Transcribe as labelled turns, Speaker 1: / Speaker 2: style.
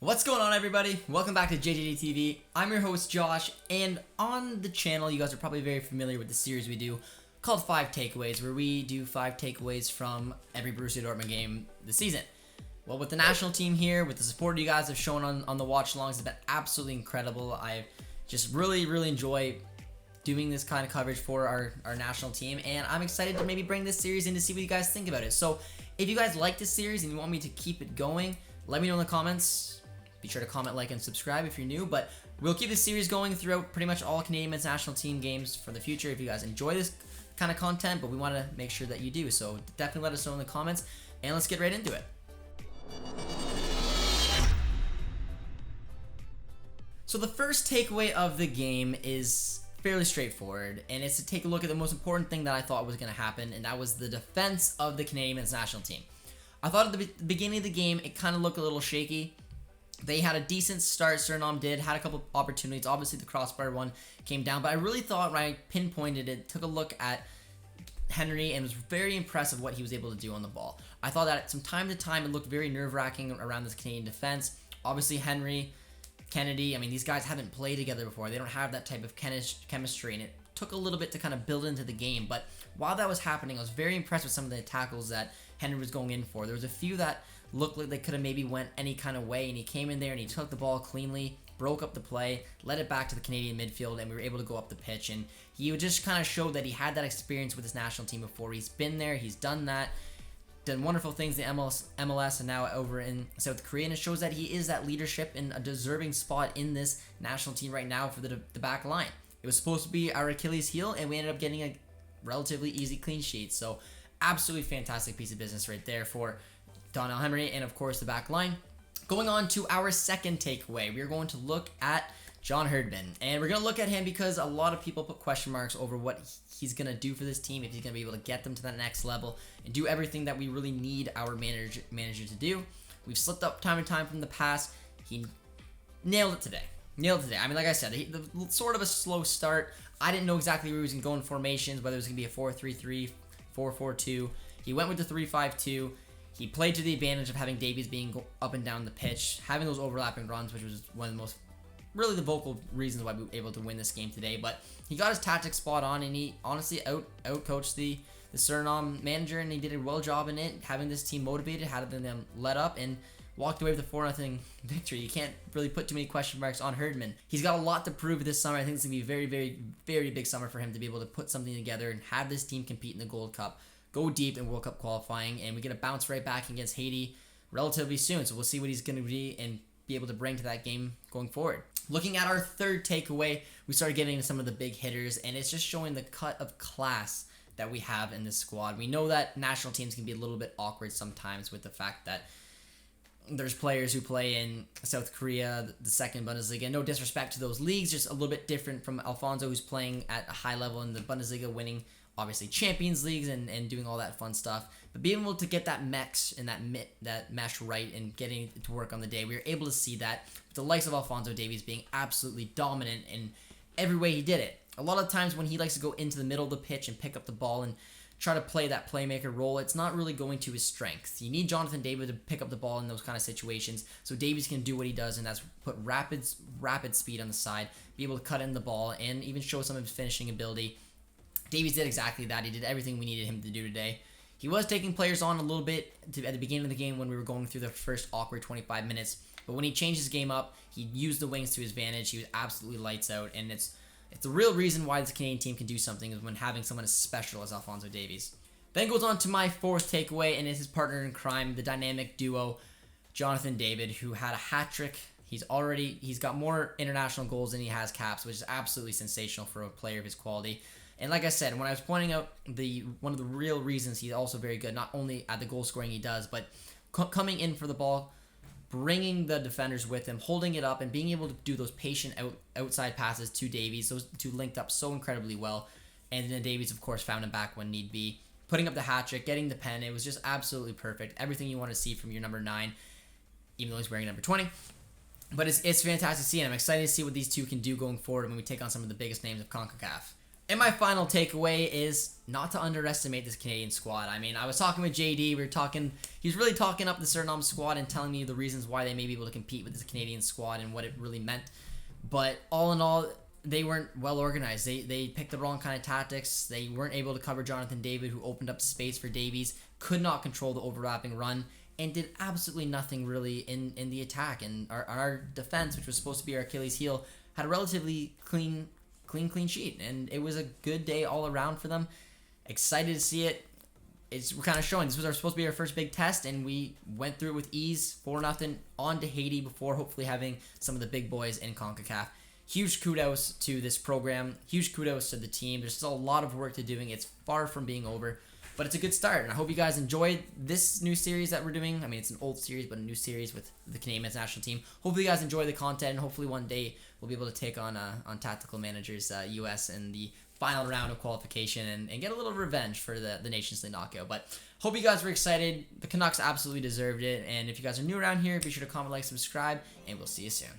Speaker 1: What's going on, everybody? Welcome back to JJD TV. I'm your host, Josh, and on the channel, you guys are probably very familiar with the series we do called 5 Takeaways, where we do 5 takeaways from every Borussia Dortmund game this season. Well, with the national team here, with the support you guys have shown on the watch-alongs, it's been absolutely incredible. I just really enjoy doing this kind of coverage for our national team, and I'm excited to maybe bring this series in to see what you guys think about it. So, if you guys like this series and you want me to keep it going, let me know in the comments. Be sure to comment, like, and subscribe if you're new, but we'll keep this series going throughout pretty much all Canadian men's national team games for the future if you guys enjoy this kind of content, but we want to make sure that you do. So definitely let us know in the comments, and let's get right into it. So the first takeaway of the game is fairly straightforward, and it's to take a look at the most important thing that I thought was going to happen, and that was the defense of the Canadian men's national team. I thought at the beginning of the game, it kind of looked a little shaky. They had a decent start, Suriname did, had a couple opportunities. Obviously, the crossbar one came down, but I really thought when I pinpointed it, took a look at Henry, and was very impressed with what he was able to do on the ball. I thought that from time to time, it looked very nerve-wracking around this Canadian defense. Obviously, Henry, Kennedy, I mean, these guys haven't played together before. They don't have that type of chemistry, and it took a little bit to kind of build into the game. But while that was happening, I was very impressed with some of the tackles that Henry was going in for. There was a few that looked like they could have maybe went any kind of way, and he came in there and he took the ball cleanly, broke up the play, led it back to the Canadian midfield, and we were able to go up the pitch. And he just kind of showed that he had that experience with his national team before. He's been there, he's done that, done wonderful things in MLS and now over in South Korea, and it shows that he is that leadership and a deserving spot in this national team right now for the back line. It was supposed to be our Achilles heel, and we ended up getting a relatively easy clean sheet. So absolutely fantastic piece of business right there for Donnell Henry and, of course, the back line. Going on to our second takeaway, we're going to look at John Herdman. And we're going to look at him because a lot of people put question marks over what he's going to do for this team, if he's going to be able to get them to that next level and do everything that we really need our manager to do. We've slipped up time and time from the past. He nailed it today. I mean, like I said, sort of a slow start. I didn't know exactly where he was going to go in formations, whether it was going to be a 4-3-3, 4-4-2. He went with the 3-5-2. He played to the advantage of having Davies being up and down the pitch, having those overlapping runs, which was one of the most, really the vocal reasons why we were able to win this game today. But he got his tactics spot on, and he honestly out-coached the Suriname manager, and he did a well job in it, having this team motivated, having them let up, and walked away with a 4-0 victory. You can't really put too many question marks on Herdman. He's got a lot to prove this summer. I think it's going to be a very big summer for him to be able to put something together and have this team compete in the Gold Cup, go deep in World Cup qualifying, and we get a bounce right back against Haiti relatively soon. So we'll see what he's going to be and be able to bring to that game going forward. Looking at our third takeaway, we started getting into some of the big hitters, and it's just showing the cut of class that we have in this squad. We know that national teams can be a little bit awkward sometimes with the fact that there's players who play in South Korea, the second Bundesliga. No disrespect to those leagues, just a little bit different from Alfonso, who's playing at a high level in the Bundesliga, winning obviously Champions Leagues and doing all that fun stuff. But being able to get that mix and that mesh right and getting it to work on the day, we were able to see that with the likes of Alfonso Davies being absolutely dominant in every way he did it. A lot of times when he likes to go into the middle of the pitch and pick up the ball and try to play that playmaker role, it's not really going to his strength. You need Jonathan David to pick up the ball in those kind of situations so Davies can do what he does, and that's put rapid speed on the side, be able to cut in the ball, and even show some of his finishing ability. Davies did exactly that. He did everything we needed him to do today. He was taking players on a little bit at the beginning of the game when we were going through the first awkward 25 minutes, but when he changed his game up, he used the wings to his advantage. He was absolutely lights out, and it's the real reason why this Canadian team can do something is when having someone as special as Alfonso Davies. Then goes on to my fourth takeaway, and it's his partner in crime, the dynamic duo, Jonathan David, who had a hat trick. He's got more international goals than he has caps, which is absolutely sensational for a player of his quality. And like I said, when I was pointing out one of the real reasons he's also very good, not only at the goal scoring he does, but coming in for the ball, bringing the defenders with him, holding it up, and being able to do those patient outside passes to Davies. Those two linked up so incredibly well. And then Davies, of course, found him back when need be. Putting up the hat trick, getting the pen, it was just absolutely perfect. Everything you want to see from your number 9, even though he's wearing number 20. But it's fantastic to see, and I'm excited to see what these two can do going forward when we take on some of the biggest names of CONCACAF. And my final takeaway is not to underestimate this Canadian squad. I mean, I was talking with JD. He was really talking up the Suriname squad and telling me the reasons why they may be able to compete with this Canadian squad and what it really meant. But all in all, they weren't well organized. They picked the wrong kind of tactics. They weren't able to cover Jonathan David, who opened up space for Davies, could not control the overlapping run, and did absolutely nothing really in the attack. And our defense, which was supposed to be our Achilles heel, had a relatively clean sheet, and it was a good day all around for them. Excited to see it. We're kind of showing this was supposed to be our first big test, and we went through it with ease, 4-0 on to Haiti before hopefully having some of the big boys in CONCACAF. Huge kudos to this program. Huge kudos to the team. There's still a lot of work to doing. It's far from being over, but it's a good start, and I hope you guys enjoyed this new series that we're doing. I mean, it's an old series, but a new series with the Canadian men's national team. Hopefully you guys enjoy the content, and hopefully one day we'll be able to take on Tactical Managers US in the final round of qualification and get a little revenge for the Nations League knockout. But hope you guys were excited. The Canucks absolutely deserved it, and if you guys are new around here, be sure to comment, like, subscribe, and we'll see you soon.